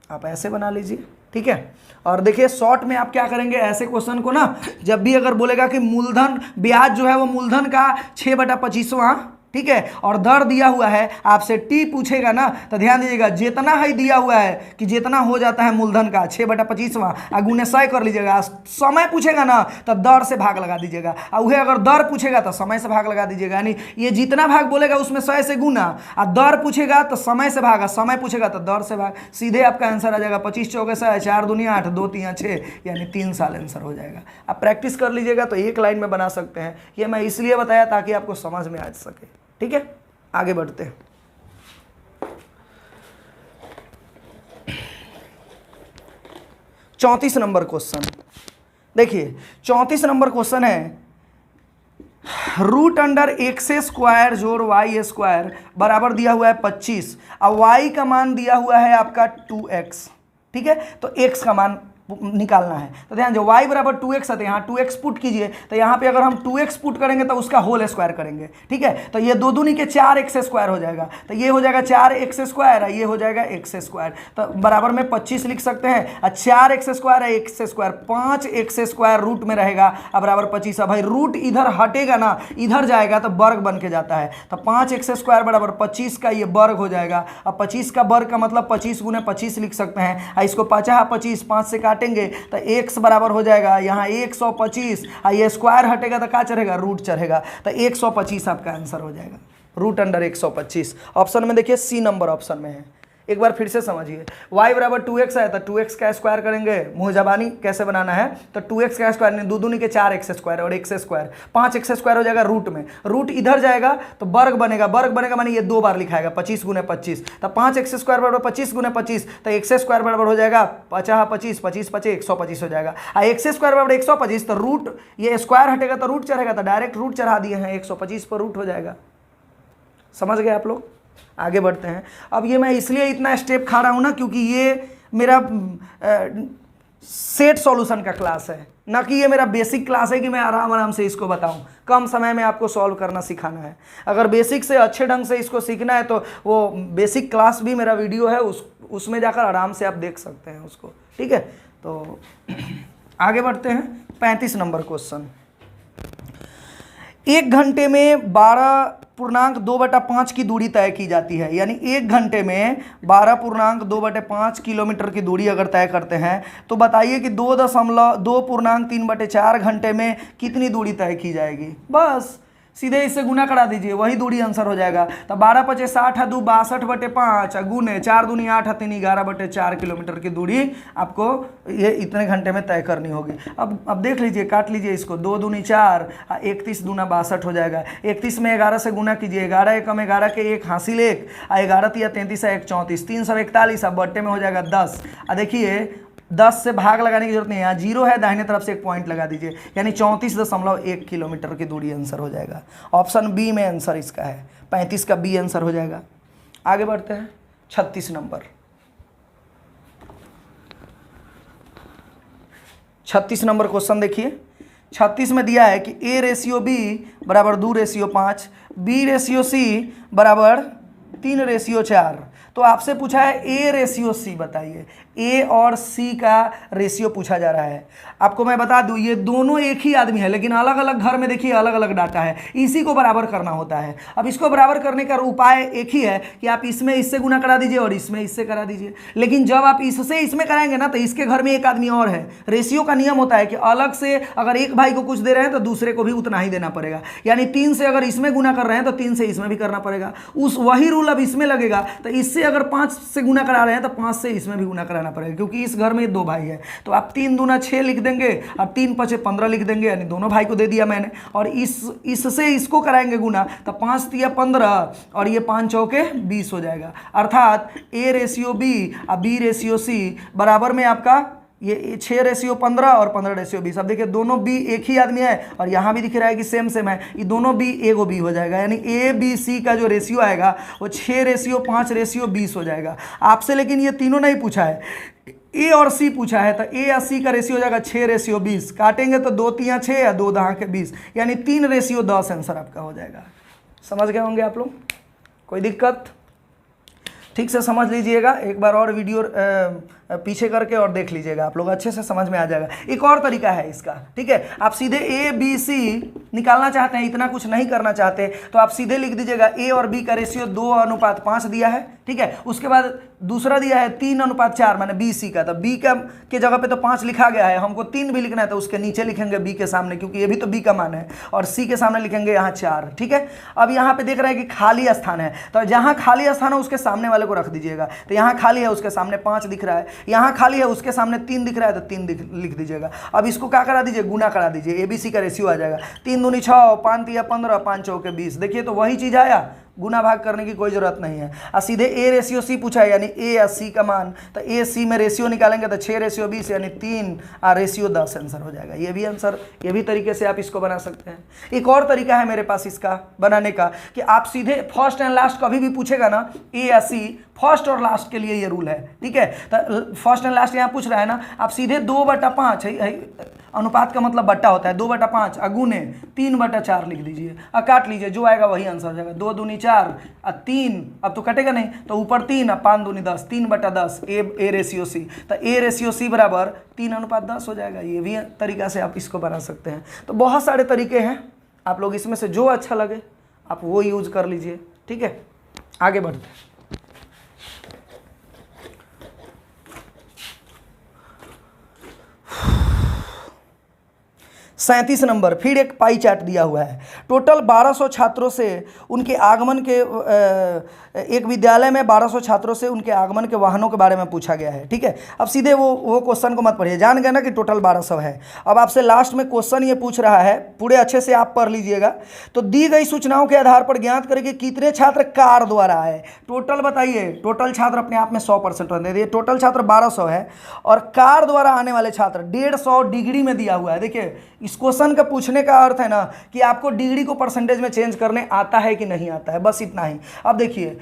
आप ऐसे बना लीजिए। ठीक है, और देखिए शॉर्ट में आप क्या करेंगे, ऐसे क्वेश्चन को ना जब भी अगर बोलेगा कि मूलधन ब्याज जो है वो मूलधन का 6/25वां, ठीक है, और दर दिया हुआ है, आपसे टी पूछेगा ना तो ध्यान दीजिएगा जितना ही दिया हुआ है कि जितना हो जाता है मूलधन का 6/25वां गुने 100 कर लीजिएगा। समय पूछेगा ना तो दर से भाग लगा दीजिएगा, और वह अगर दर पूछेगा तो समय से भाग लगा दीजिएगा। यानी ये जितना भाग बोलेगा उसमें 100 से गुना, और दर पूछेगा तो समय से भाग, समय पूछेगा तो दर से भाग, सीधे आपका आंसर आ जाएगा 25 चौके 100, 4 दूनी 8, 2 3 6, यानी 3 साल आंसर हो जाएगा। आप प्रैक्टिस कर लीजिएगा तो एक लाइन में बना सकते हैं। ये मैं इसलिए बताया ताकि आपको समझ में आ सके। ठीक है, आगे बढ़ते हैं 34 नंबर क्वेश्चन। देखिए 34 नंबर क्वेश्चन है रूट अंडर एक्स स्क्वायर जोड़ वाई स्क्वायर बराबर दिया हुआ है 25 और वाई का मान दिया हुआ है आपका 2x। ठीक है, तो x का मान निकालना है। तो ध्यान दो y बराबर 2x है, तो यहाँ 2x पुट कीजिए। तो यहाँ पे अगर हम 2x पुट करेंगे तो उसका होल स्क्वायर करेंगे। ठीक है, तो ये दो दूनी के 4x स्क्वायर हो जाएगा, तो ये हो जाएगा 4x स्क्वायर और ये हो जाएगा x स्क्वायर। तो बराबर में 25 लिख सकते हैं और 4x स्क्वायर है x square 5x square root में रहेगा और बराबर 25। अब भाई रूट इधर हटेगा ना, इधर जाएगा तो वर्ग बन के जाता है। तो 5x स्क्वायर बराबर 25 का ये वर्ग हो जाएगा। अब 25 का वर्ग का मतलब 25 गुने 25 लिख सकते हैं और इसको 50 5 से काटेंगे तो x बराबर हो जाएगा यहाँ 125 और ये स्क्वायर हटेगा तो क्या चढ़ेगा, रूट चढ़ेगा। तो 125 आपका आंसर हो जाएगा, रूट अंडर 125। ऑप्शन में देखिए सी नंबर ऑप्शन में है। एक बार फिर से समझिए, y बराबर 2x है तो 2x का स्क्वायर करेंगे, मुँह जबानी कैसे बनाना है, तो 2x का स्क्वायर नहीं, दो दूनी के 4x स्क्वायर और x स्क्वायर 5x स्क्वायर हो जाएगा रूट में, रूट इधर जाएगा तो वर्ग बनेगा, वर्ग बनेगा मानी ये दो बार लिखाएगा 25 गुने 25। तो 5x स्क्वायर बराबर 25 गुने 25 तो x स्क्वायर बराबर हो जाएगा 50 25 25 25 125 हो जाएगा। और x स्क्वायर बराबर 125 तो रूट ये स्क्वायर हटेगा तो रूट चढ़ेगा, तो डायरेक्ट रूट चढ़ा दिए हैं 125 पर रूट हो जाएगा। समझ गए आप लोग? आगे बढ़ते हैं। अब ये मैं इसलिए इतना स्टेप खा रहा हूँ ना क्योंकि ये मेरा सेट सॉल्यूशन का क्लास है, ना कि ये मेरा बेसिक क्लास है कि मैं आराम आराम से इसको बताऊं। कम समय में आपको सॉल्व करना सिखाना है। अगर बेसिक से अच्छे ढंग से इसको सीखना है तो वो बेसिक क्लास भी मेरा वीडियो है, उसमें जाकर आराम से आप देख सकते हैं उसको। ठीक है, तो आगे बढ़ते हैं। 35 नंबर क्वेश्चन। 1 घंटे में 12.2/5 की दूरी तय की जाती है, यानी 1 घंटे में 12.2/5 किलोमीटर की दूरी अगर तय करते हैं तो बताइए कि 2.3/4 घंटे में कितनी दूरी तय की जाएगी। बस सीधे इससे गुना करा दीजिए, वही दूरी आंसर हो जाएगा। तो 12 × 5 = 60 है, 2 62/5 गुने 4 दूनी 8 3 11/4 किलोमीटर की दूरी आपको ये इतने घंटे में तय करनी होगी। अब देख लीजिए, काट लीजिए इसको, 2 दूनी 4 31 दूना 62 हो जाएगा। 31 में 11 से गुना कीजिए, 11 एकम 11 के 1 हासिल 1 11 × 33 = 1 34 341। अब बट्टे में हो जाएगा 10। देखिए 10 से भाग लगाने की जरूरत नहीं है, यहाँ 0 है, दाहिने तरफ से एक पॉइंट लगा दीजिए, यानी 34.1 किलोमीटर की दूरी आंसर हो जाएगा। ऑप्शन बी में आंसर इसका है, 35 का बी आंसर हो जाएगा। आगे बढ़ते हैं। 36 नंबर। 36 नंबर क्वेश्चन देखिए। 36 में दिया है कि A/B बराबर 2/5, B/C बराबर 3/4। तो आपसे पूछा है A/C बताइए, A और C का रेशियो पूछा जा रहा है। आपको मैं बता दूं ये दोनों एक ही आदमी है, लेकिन अलग अलग घर में देखिए अलग अलग डाटा है, इसी को बराबर करना होता है। अब इसको बराबर करने का उपाय एक ही है कि आप इसमें इससे गुना करा दीजिए और इसमें इससे करा दीजिए। लेकिन जब आप इससे इसमें कराएंगे ना तो इसके घर में एक आदमी और है। रेशियो का नियम होता है कि अलग से अगर एक भाई को कुछ दे रहे हैं तो दूसरे को भी उतना ही देना पड़ेगा, यानी 3 से अगर इसमें गुना कर रहे हैं तो 3 से इसमें भी करना पड़ेगा। वही रूल अब इसमें लगेगा, तो इससे अगर 5 से गुना करा रहे हैं तो 5 से इसमें भी गुना कराना पड़ेगा, क्योंकि इस घर में 2 भाई है। तो आप 3 दूना 6 लिख देंगे, अब 3 × 5 = 15 लिख देंगे, यानी दोनों भाई को दे दिया मैंने। और इससे इसको कराएंगे गुना तो 5 × 15 और ये 5 चौके 20 हो जाएगा। अर्थात A/B और B/C बराबर में आपका ये 6/15 और 15/20। अब देखिए दोनों B एक ही आदमी है और यहाँ भी दिख रहा है कि सेम है, ये दोनों B एगो B हो जाएगा, यानी ABC का जो रेशियो आएगा वो 6/5/20 हो जाएगा आपसे। लेकिन ये तीनों नहीं पूछा है, A और C पूछा है, तो A और C का रेशियो हो जाएगा 6/20। काटेंगे तो 2 × 3 = 6 या 2 × 10 = 20, यानी 3/10 आंसर आपका हो जाएगा। समझ गए होंगे आप लोग? कोई दिक्कत? ठीक से समझ लीजिएगा, एक बार और वीडियो पीछे करके और देख लीजिएगा, आप लोग अच्छे से समझ में आ जाएगा। एक और तरीका है इसका, ठीक है, आप सीधे A/B/C निकालना चाहते हैं, इतना कुछ नहीं करना चाहते तो आप सीधे लिख दीजिएगा A और B का रेशियो 2:5 दिया है, ठीक है। उसके बाद दूसरा दिया है 3:4 माने BC का, तो B का के जगह पे तो 5 लिखा गया है, हमको 3 भी लिखना है तो उसके नीचे लिखेंगे B के सामने, क्योंकि ये भी तो B का मान है, और C के सामने लिखेंगे यहाँ 4, ठीक है। अब यहाँ पे देख रहे हैं कि खाली स्थान है, तो जहाँ खाली स्थान है उसके सामने वाले को रख दीजिएगा। तो यहाँ खाली है, उसके सामने 5 दिख रहा है, यहाँ खाली है, उसके सामने 3 दिख रहा है तो 3 लिख दीजिएगा। अब इसको क्या करा दीजिए, गुना करा दीजिए, ABC का रेशियो आ जाएगा 3 दूनी 6, 5 × 3 = 15, 5 चौके 20। देखिए तो वही चीज़ आया, गुना भाग करने की कोई ज़रूरत नहीं है। और सीधे ए रेशियो सी पूछा है, यानी ए या सी का मान, तो ए सी में रेशियो निकालेंगे तो 6 रेशियो 20 यानी 3 और रेशियो 10 आंसर हो जाएगा। ये भी आंसर, ये भी तरीके से आप इसको बना सकते हैं। एक और तरीका है मेरे पास इसका बनाने का कि आप सीधे फर्स्ट एंड लास्ट कभी भी पूछेगा ना ए या सी, फर्स्ट और लास्ट के लिए ये रूल है, ठीक है। तो फर्स्ट एंड लास्ट यहाँ पूछ रहा है ना, आप सीधे 2/5 है, अनुपात का मतलब बट्टा होता है, 2/5 अगुने 3/4 लिख लीजिए और काट लीजिए, जो आएगा वही आंसर हो जाएगा। 2 दूनी 4 और 3, अब तो कटेगा नहीं, तो ऊपर 3 और 5 दूनी 10, 3/10 ए रेशियो सी, तो ए रेशियो सी बराबर 3:10 हो जाएगा। ये भी तरीका से आप इसको बना सकते हैं। तो बहुत सारे तरीके हैं, आप लोग इसमें से जो अच्छा लगे आप वो यूज कर लीजिए, ठीक है। आगे बढ़ते हैं। 37 नंबर, फिर एक पाई चार्ट दिया हुआ है। टोटल 1200 छात्रों से उनके आगमन के एक विद्यालय में 1200 छात्रों से उनके आगमन के वाहनों के बारे में पूछा गया है, ठीक है। अब सीधे वो क्वेश्चन को मत पढ़िए, जान गए ना कि टोटल 1200 है। अब आपसे लास्ट में क्वेश्चन ये पूछ रहा है, पूरे अच्छे से आप पढ़ लीजिएगा। तो दी गई सूचनाओं के आधार पर ज्ञात करें कि कितने छात्र कार द्वारा आए। टोटल बताइए, टोटल छात्र अपने आप में 100% रहते हैं, टोटल छात्र 1200 है और कार द्वारा आने वाले छात्र 150 डिग्री में दिया हुआ है। देखिए इस क्वेश्चन का पूछने का अर्थ है ना कि आपको डिग्री को परसेंटेज में चेंज करने आता है कि नहीं आता है, बस इतना ही। अब देखिए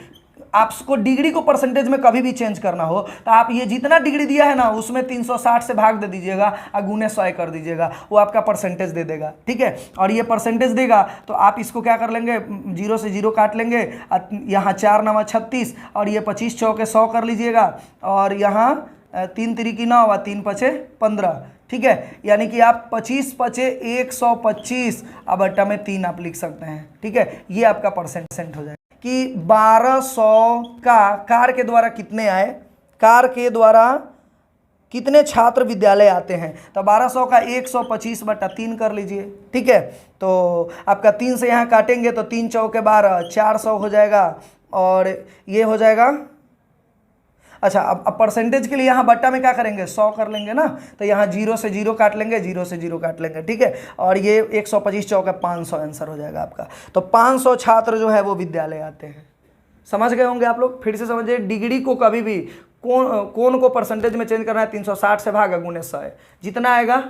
आपको डिग्री को परसेंटेज में कभी भी चेंज करना हो तो आप ये जितना डिग्री दिया है ना उसमें 360 से भाग दे दीजिएगा और गुने 100 कर दीजिएगा, वो आपका परसेंटेज दे देगा, ठीक है। और ये परसेंटेज देगा तो आप इसको क्या कर लेंगे, 0 से 0 काट लेंगे, यहाँ 4 9 36 और ये 25 चौके 100 कर लीजिएगा, और यहाँ 3 तिरिकी 9 और 3 पचे 15, ठीक है। यानी कि आप 25 पचे 125 अब बट्टा में 3 आप लिख सकते हैं, ठीक है। ये आपका परसेंट हो जाएगा कि 1200 का कार के द्वारा कितने आए, कार के द्वारा कितने छात्र विद्यालय आते हैं। तो 1200 का 125/3 कर लीजिए, ठीक है। तो आपका 3 से यहाँ काटेंगे तो 3 चौके 12, 400 हो जाएगा और ये हो जाएगा। अच्छा अब परसेंटेज के लिए यहाँ बट्टा में क्या करेंगे, 100 कर लेंगे ना, तो यहाँ 0 से 0 काट लेंगे, 0 से 0 काट लेंगे, ठीक है। और ये 125 चौका 500 आंसर हो जाएगा आपका। तो 500 छात्र जो है वो विद्यालय आते हैं। समझ गए होंगे आप लोग। फिर से समझिए, डिग्री को कभी भी कौन को परसेंटेज में चेंज करना है, 360 से भागा गुने 100 है, जितना आएगा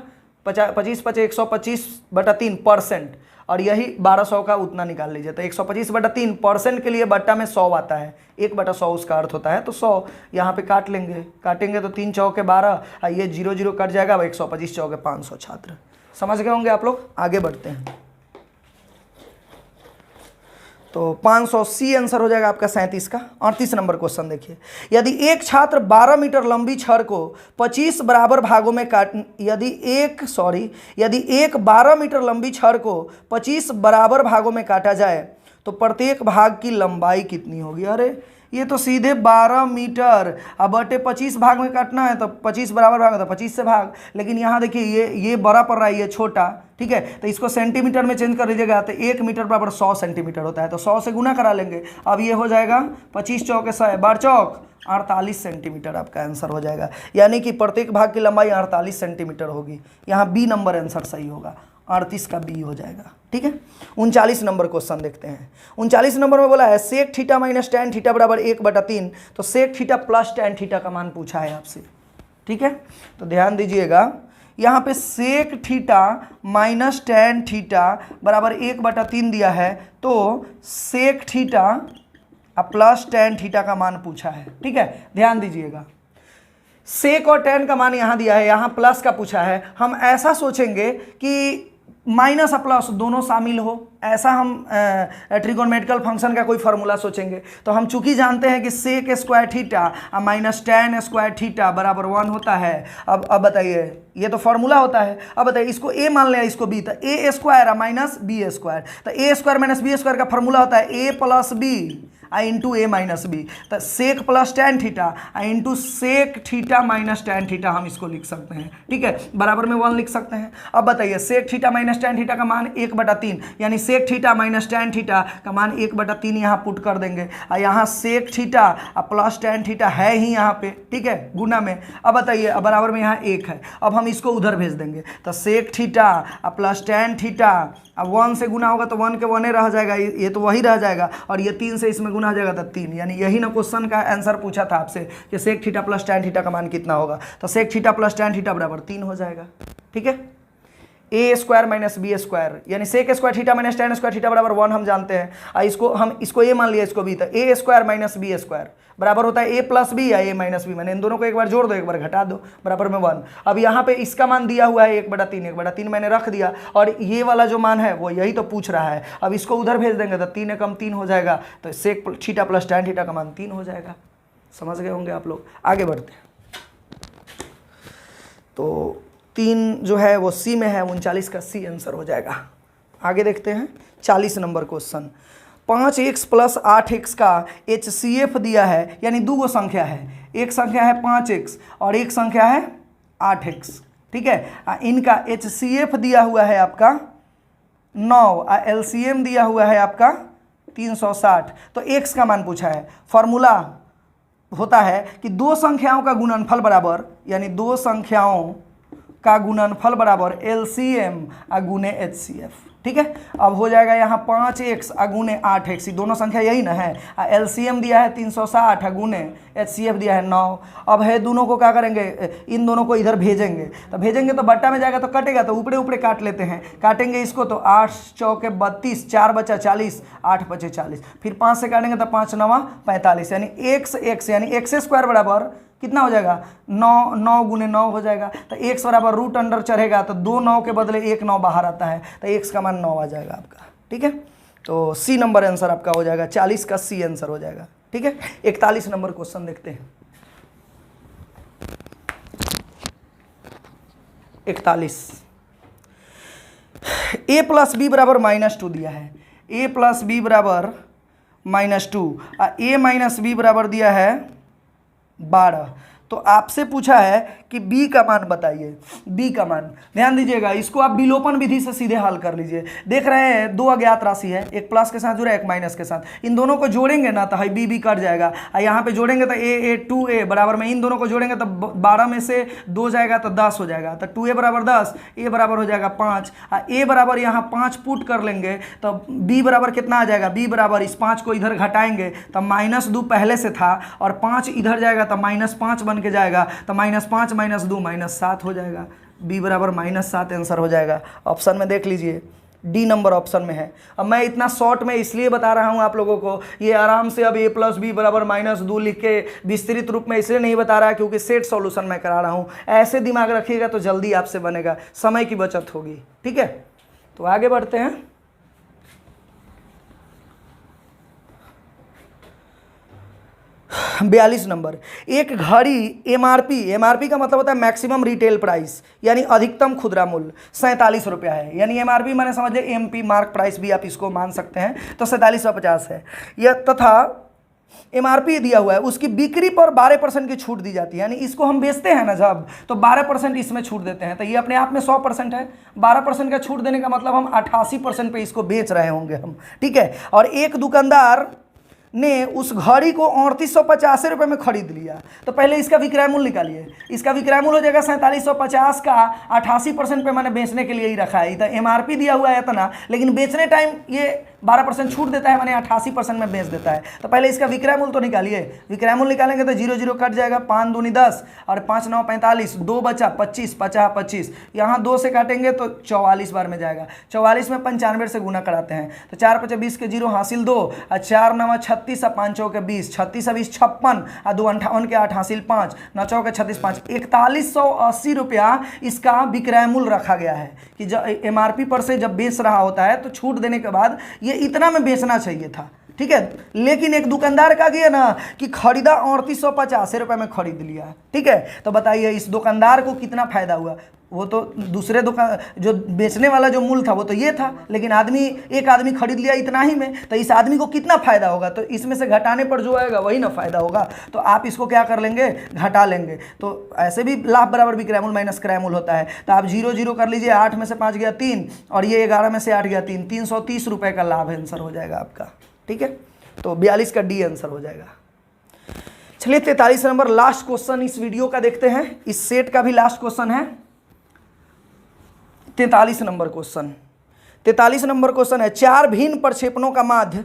25 पचे 125/3%, और यही 1200 का उतना निकाल लीजिए। तो 125/3% के लिए बट्टा में 100 आता है, 1/100 उसका अर्थ होता है। तो 100 यहाँ पे काट लेंगे, काटेंगे तो 3 चौके 12, ये 0 0 कट जाएगा, 125 चौके 500 छात्र। समझ गए होंगे आप लोग। आगे बढ़ते हैं। तो 500 सी आंसर हो जाएगा आपका 37 का। 38 नंबर क्वेश्चन देखिए, यदि एक छात्र 12 मीटर लंबी छड़ को 25 बराबर भागों में यदि एक 12 मीटर लंबी छड़ को 25 बराबर भागों में काटा जाए तो प्रत्येक भाग की लंबाई कितनी होगी। अरे ये तो सीधे 12 मीटर, अब बटे 25 भाग में काटना है तो 25 बराबर भाग है तो 25 से भाग, लेकिन यहाँ देखिए ये बड़ा पड़ रहा है, ये छोटा, ठीक है। तो इसको सेंटीमीटर में चेंज कर लीजिएगा तो 1 मीटर बराबर 100 सेंटीमीटर होता है, तो 100 से गुना करा लेंगे। अब ये हो जाएगा 25 चौके 100, 12 चौक 48 सेंटीमीटर आपका आंसर हो जाएगा। यानी कि प्रत्येक भाग की लंबाई 48 सेंटीमीटर होगी। यहाँ बी नंबर आंसर सही होगा, 38 का बी हो जाएगा, ठीक है। 39 नंबर क्वेश्चन देखते हैं। 39 नंबर में बोला है sec theta minus tan theta बराबर 1/3। तो sec theta plus tan theta का मान पूछा है आपसे, ठीक है। तो ध्यान दीजिएगा, यहाँ पे sec theta minus tan theta बराबर 1/3 दिया है, तो sec theta plus tan theta का मान पूछा है, ठीक है। ध्यान दीजिएगा, सेक और टैन का मान यहाँ दिया है, यहाँ प्लस का पूछा है। हम ऐसा सोचेंगे कि माइनस और प्लस दोनों शामिल हो, ऐसा हम ट्रिगोनोमेट्रिकल फंक्शन का कोई फार्मूला सोचेंगे। तो हम चूंकि जानते हैं कि sec square theta minus tan square theta बराबर 1 होता है। अब बताइए, ये तो फार्मूला होता है। अब बताइए इसको ए मान लें, इसको बी, तो A square minus B square, तो A square minus B square का फार्मूला होता है ए प्लस बी, आ इंटू ए माइनस बी, तो sec plus tan theta into sec theta minus tan theta हम इसको लिख सकते हैं। ठीक है, बराबर में 1 लिख सकते हैं। अब बताइए sec theta minus tan theta का मान 1/3, यानी sec theta minus tan theta का मान 1/3 यहाँ पुट कर देंगे, और यहाँ sec theta plus tan theta है ही यहाँ पे, ठीक है, गुना में। अब बताइए अब बराबर में यहाँ 1 है, अब हम इसको उधर भेज देंगे, तो sec theta plus tan theta, अब 1 से गुना होगा तो 1 के 1 रह जाएगा, ये तो वही रह जाएगा, और ये 3 से इसमें गुना हो जाएगा तो 3, यानी यही ना क्वेश्चन का आंसर पूछा था आपसे कि sec theta plus tan theta का मान कितना होगा, तो sec theta plus tan theta बराबर 3 हो जाएगा। ठीक है, A square minus B square, यानी sec square theta minus tan square theta बराबर 1 हम जानते हैं, इसको ए मान लिया, इसको बी, तो A square minus B square बराबर होता है ए प्लस बी या ए माइनस बी, मैंने इन दोनों को एक बार जोड़ दो एक बार घटा दो, बराबर में 1। अब यहाँ पे इसका मान दिया हुआ है 1/3 मैंने रख दिया, और ये वाला जो मान है वो यही तो पूछ रहा है। अब इसको उधर भेज देंगे तो 3 एकम 3 हो जाएगा, तो sec theta plus tan theta का मान 3 हो जाएगा। समझ गए होंगे आप लोग। आगे बढ़ते हैं, तो 3 जो है वो सी में है, 39 का सी आंसर हो जाएगा। आगे देखते हैं 40 number question. 5x plus 8x का HCF दिया है, यानी दो गो संख्या है, एक संख्या है 5x और एक संख्या है 8x। ठीक है, इनका HCF दिया हुआ है आपका 9, LCM दिया हुआ है आपका 360, तो x का मान पूछा है। फॉर्मूला होता है कि दो संख्याओं का गुणनफल बराबर, यानी दो संख्याओं का गुणनफल बराबर LCM गुने HCF। ठीक है, अब हो जाएगा यहाँ 5x गुने 8x, दोनों संख्या यही ना है, LCM दिया है 360 गुने HCF दिया है 9। अब है दोनों को क्या करेंगे, इन दोनों को इधर भेजेंगे, तो भेजेंगे तो बट्टा में जाएगा तो कटेगा, तो ऊपरे ऊपरे काट लेते हैं, काटेंगे इसको तो 8 चौके 32, 4 बचा 40, 8 बचे 40, फिर 5 से काटेंगे तो 5 9 45, यानी x यानी x स्क्वायर बराबर कितना हो जाएगा 9 गुने 9 हो जाएगा, तो x बराबर रूट अंडर चढ़ेगा तो 2 9 के बदले 1 9 बाहर आता है, तो x का मान 9 आ जाएगा आपका। ठीक है, तो सी नंबर आंसर आपका हो जाएगा, 40 का सी आंसर हो जाएगा। ठीक है, 41 नंबर क्वेश्चन देखते हैं। 41 a प्लस बी बराबर -2 दिया है, a प्लस बी बराबर -2, a माइनस बी बराबर दिया है 12। तो आपसे पूछा है कि b का मान बताइए, b का मान ध्यान दीजिएगा, इसको आप विलोपन विधि से सीधे हल कर लीजिए। देख रहे हैं दो अज्ञात राशि है, एक प्लस के साथ जुड़ा है एक माइनस के साथ, इन दोनों को जोड़ेंगे ना तो b b कट जाएगा, यहाँ पे जोड़ेंगे तो a 2a बराबर में इन दोनों को जोड़ेंगे तो 12 में से 2 जाएगा तो 10 हो जाएगा, तो 2a बराबर 10, a बराबर हो जाएगा 5, a बराबर यहाँ 5 पुट कर लेंगे तो b बराबर कितना आ जाएगा, b बराबर इस 5 को इधर घटाएंगे तो -2 पहले से था और 5 इधर जाएगा तो -5 बन के जाएगा, तो -5 -2 -7 हो जाएगा, b बराबर -7 आंसर हो जाएगा। ऑप्शन में देख लीजिए डी नंबर ऑप्शन में है। अब मैं इतना शॉर्ट में इसलिए बता रहा हूं आप लोगों को, ये आराम से अब a प्लस बी बराबर -2 लिख के विस्तृत रूप में इसलिए नहीं बता रहा है क्योंकि सेट सॉल्यूशन मैं करा रहा हूं। ऐसे दिमाग रखिएगा तो जल्दी आपसे बनेगा, समय की बचत होगी। ठीक है, तो आगे बढ़ते हैं। बयालीस नंबर, एक घड़ी एमआरपी का मतलब होता है मैक्सिमम रिटेल प्राइस, यानी अधिकतम खुदरा मूल्य 47 रुपया है, यानी एमआरपी मैंने समझ लिया एमपी मार्क प्राइस भी आप इसको मान सकते हैं, तो 4750 है यह, तथा एमआरपी दिया हुआ है, उसकी बिक्री पर 12% की छूट दी जाती है, यानी इसको हम बेचते हैं ना जब, तो 12% इसमें छूट देते हैं, तो ये अपने आप में 100% है। 12% का छूट देने का मतलब हम 88% पे इसको बेच रहे होंगे हम। ठीक है, और एक दुकानदार ने उस घड़ी को 3850 रुपये में खरीद लिया, तो पहले इसका विक्रय मूल्य निकालिए। इसका विक्रय मूल्य हो जाएगा 4750 का 88% पे मैंने बेचने के लिए ही रखा है, तो एमआरपी दिया हुआ है इतना, लेकिन बेचने टाइम ये 12% छूट देता है, मैंने 88% में बेच देता है, तो पहले इसका विक्रय मूल्य तो निकालिए। विक्रय मूल्य निकालेंगे तो 0 0 कट जाएगा, 5 दूनी 10 और 5 9 45, 2 बचा 25, 50 25, यहाँ 2 से काटेंगे तो 44 बार में जाएगा। 44 में 95 से गुना कराते हैं, तो 4 5 20 के 0 हासिल 2 और 4 9 36 और 5 के 20, 36 20 56 और 2 58 के 8 हासिल 5, 9 के 36 5, 4180 रुपया इसका विक्रय मूल्य रखा गया है कि जब एमआरपी पर से जब बेच रहा होता है तो छूट देने के बाद ये इतना में बेचना चाहिए था, ठीक है। लेकिन एक दुकानदार का गया ना कि खरीदा 3850 रुपये में खरीद लिया, ठीक है। तो बताइए इस दुकानदार को कितना फायदा हुआ। वो तो दूसरे दुकान जो बेचने वाला जो मूल था वो तो ये था, लेकिन एक आदमी खरीद लिया इतना ही में, तो इस आदमी को कितना फायदा होगा। तो इसमें से घटाने पर जो आएगा वही ना फायदा होगा। तो आप इसको क्या कर लेंगे, घटा लेंगे। तो ऐसे भी लाभ बराबर विक्रयमूल माइनस क्रयमूल होता है। तो आप 0 0 कर लीजिए, 8 में से 5 गया 3 और ये 11 में से 8 गया 3, 330 रुपये का लाभ आंसर हो जाएगा आपका, ठीक है। तो 42 का डी आंसर हो जाएगा। चलिए 43 नंबर लास्ट क्वेश्चन इस वीडियो का देखते हैं। इस सेट का भी लास्ट क्वेश्चन है 43 नंबर क्वेश्चन। 43 नंबर क्वेश्चन है 4 भिन्न प्रक्षेपणों का माध्य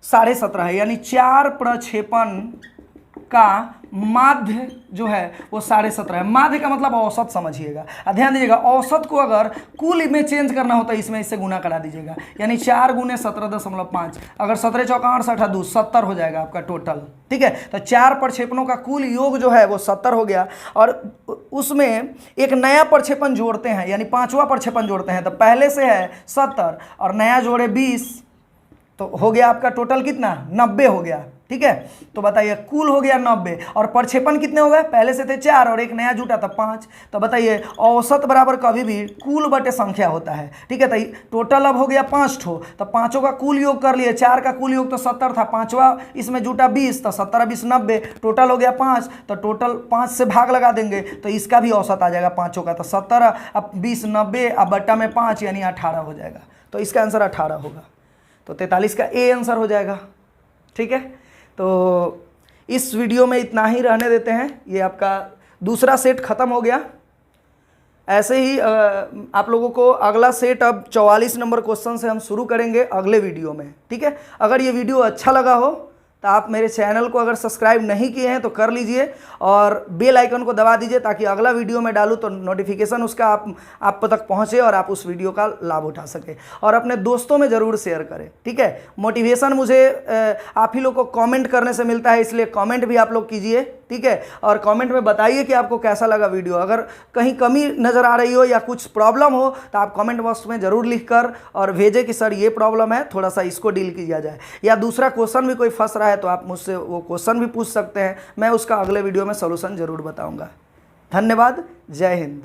17.5 है, यानी 4 प्रक्षेपण का माध्य जो है वो 17.5 है। माध्य का मतलब औसत समझिएगा, ध्यान दीजिएगा। औसत को अगर कुल में चेंज करना होता है इसमें इससे गुना करा दीजिएगा, यानी 4 × 17.5, अगर 17 चौका 68 2 70 हो जाएगा आपका टोटल, ठीक है। तो 4 प्रक्षेपणों का कुल योग जो है वो 70 हो गया, और उसमें एक नया प्रक्षेपण जोड़ते हैं, यानी 5वां प्रक्षेपण जोड़ते हैं। तो पहले से है 70 और नया जोड़े 20, तो हो गया आपका टोटल कितना, 90 हो गया, ठीक है। तो बताइए कुल हो गया 90 और प्रक्षेपण कितने हो गए, पहले से थे 4 और एक नया जुटा था 5। तो बताइए औसत बराबर कभी भी कुल बटे संख्या होता है, ठीक है। तो टोटल अब हो गया 5 ठो, तो पाँचों का कुल योग कर लिए। 4 का कुल योग तो 70 था, 5वां इसमें जुटा 20, तो 17 20 90, टोटल हो गया 5। तो टोटल 5 से भाग लगा देंगे तो इसका भी औसत आ जाएगा पाँचों का। तो 70 अब 20 90 अब बट्टा में 5 यानी 18 हो जाएगा। तो इसका आंसर 18 होगा। तो 43 का ए आंसर हो जाएगा, ठीक है। तो इस वीडियो में इतना ही रहने देते हैं। ये आपका दूसरा सेट ख़त्म हो गया। ऐसे ही आप लोगों को अगला सेट अब 44 नंबर क्वेश्चन से हम शुरू करेंगे अगले वीडियो में, ठीक है। अगर ये वीडियो अच्छा लगा हो तो आप मेरे चैनल को अगर सब्सक्राइब नहीं किए हैं तो कर लीजिए और बेल आइकन को दबा दीजिए, ताकि अगला वीडियो में डालूँ तो नोटिफिकेशन उसका आप तक पहुँचे और आप उस वीडियो का लाभ उठा सके। और अपने दोस्तों में ज़रूर शेयर करें, ठीक है। मोटिवेशन मुझे आप ही लोग को कमेंट करने से मिलता है, इसलिए कमेंट भी आप लोग कीजिए, ठीक है। और कमेंट में बताइए कि आपको कैसा लगा वीडियो। अगर कहीं कमी नज़र आ रही हो या कुछ प्रॉब्लम हो तो आप कमेंट बॉक्स में ज़रूर लिख कर और भेजें कि सर ये प्रॉब्लम है, थोड़ा सा इसको डील किया जाए। या दूसरा क्वेश्चन भी कोई फंस रहा है तो आप मुझसे वो क्वेश्चन भी पूछ सकते हैं, मैं उसका अगले वीडियो में सॉल्यूशन ज़रूर बताऊंगा। धन्यवाद, जय हिंद।